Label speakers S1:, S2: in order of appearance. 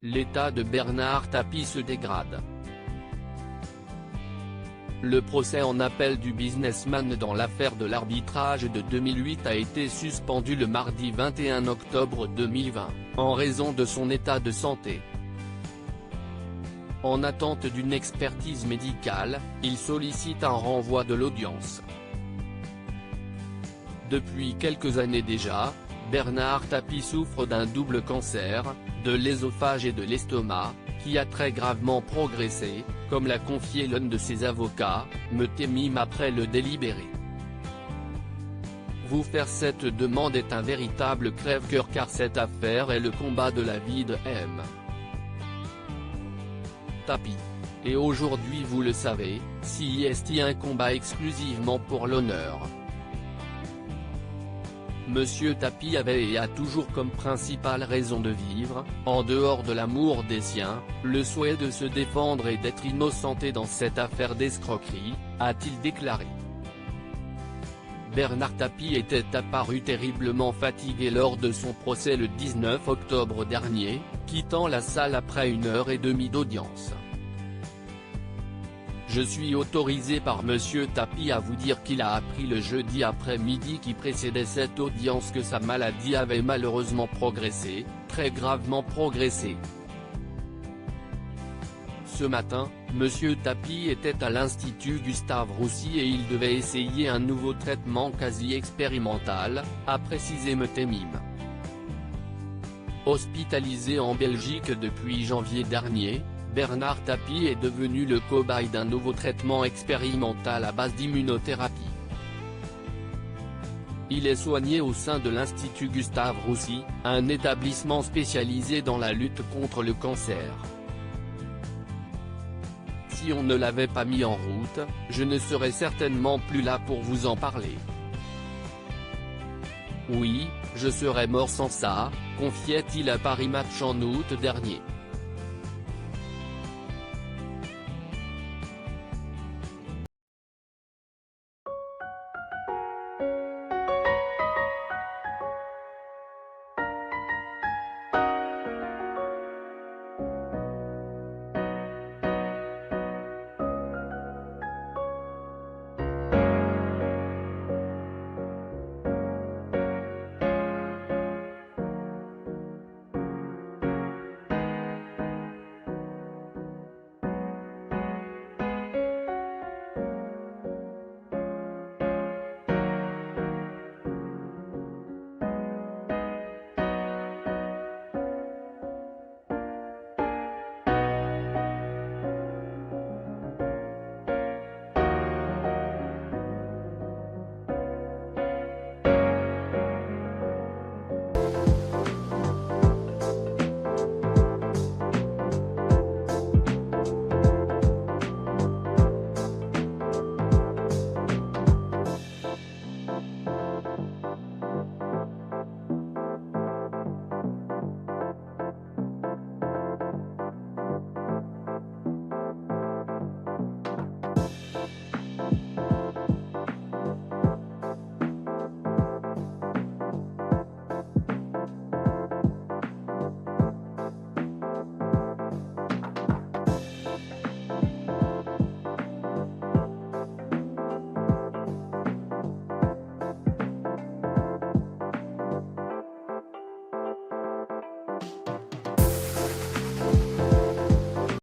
S1: l'état de Bernard Tapie se dégrade. Le procès en appel du businessman dans l'affaire de l'arbitrage de 2008 a été suspendu le mardi 21 octobre 2020, en raison de son état de santé. En attente d'une expertise médicale, il sollicite un renvoi de l'audience. Depuis quelques années déjà, Bernard Tapie souffre d'un double cancer, de l'œsophage et de l'estomac, qui a très gravement progressé, comme l'a confié l'un de ses avocats, Metemim après le délibéré. Vous faire cette demande est un véritable crève-cœur car cette affaire est le combat de la vie de M. Tapie. Et aujourd'hui vous le savez, si est un combat exclusivement pour l'honneur. Monsieur Tapie avait et a toujours comme principale raison de vivre, en dehors de l'amour des siens, le souhait de se défendre et d'être innocenté dans cette affaire d'escroquerie, a-t-il déclaré. Bernard Tapie était apparu terriblement fatigué lors de son procès le 19 octobre dernier, quittant la salle après 1h30 d'audience. Je suis autorisé par Monsieur Tapie à vous dire qu'il a appris le jeudi après-midi qui précédait cette audience que sa maladie avait malheureusement progressé, très gravement progressé. Ce matin, Monsieur Tapie était à l'Institut Gustave Roussy et il devait essayer un nouveau traitement quasi expérimental, a précisé Metemim. Hospitalisé en Belgique depuis janvier dernier, Bernard Tapie est devenu le cobaye d'un nouveau traitement expérimental à base d'immunothérapie. Il est soigné au sein de l'Institut Gustave Roussy, un établissement spécialisé dans la lutte contre le cancer. Si on ne l'avait pas mis en route, je ne serais certainement plus là pour vous en parler. Oui, je serais mort sans ça, confiait-il à Paris Match en août dernier.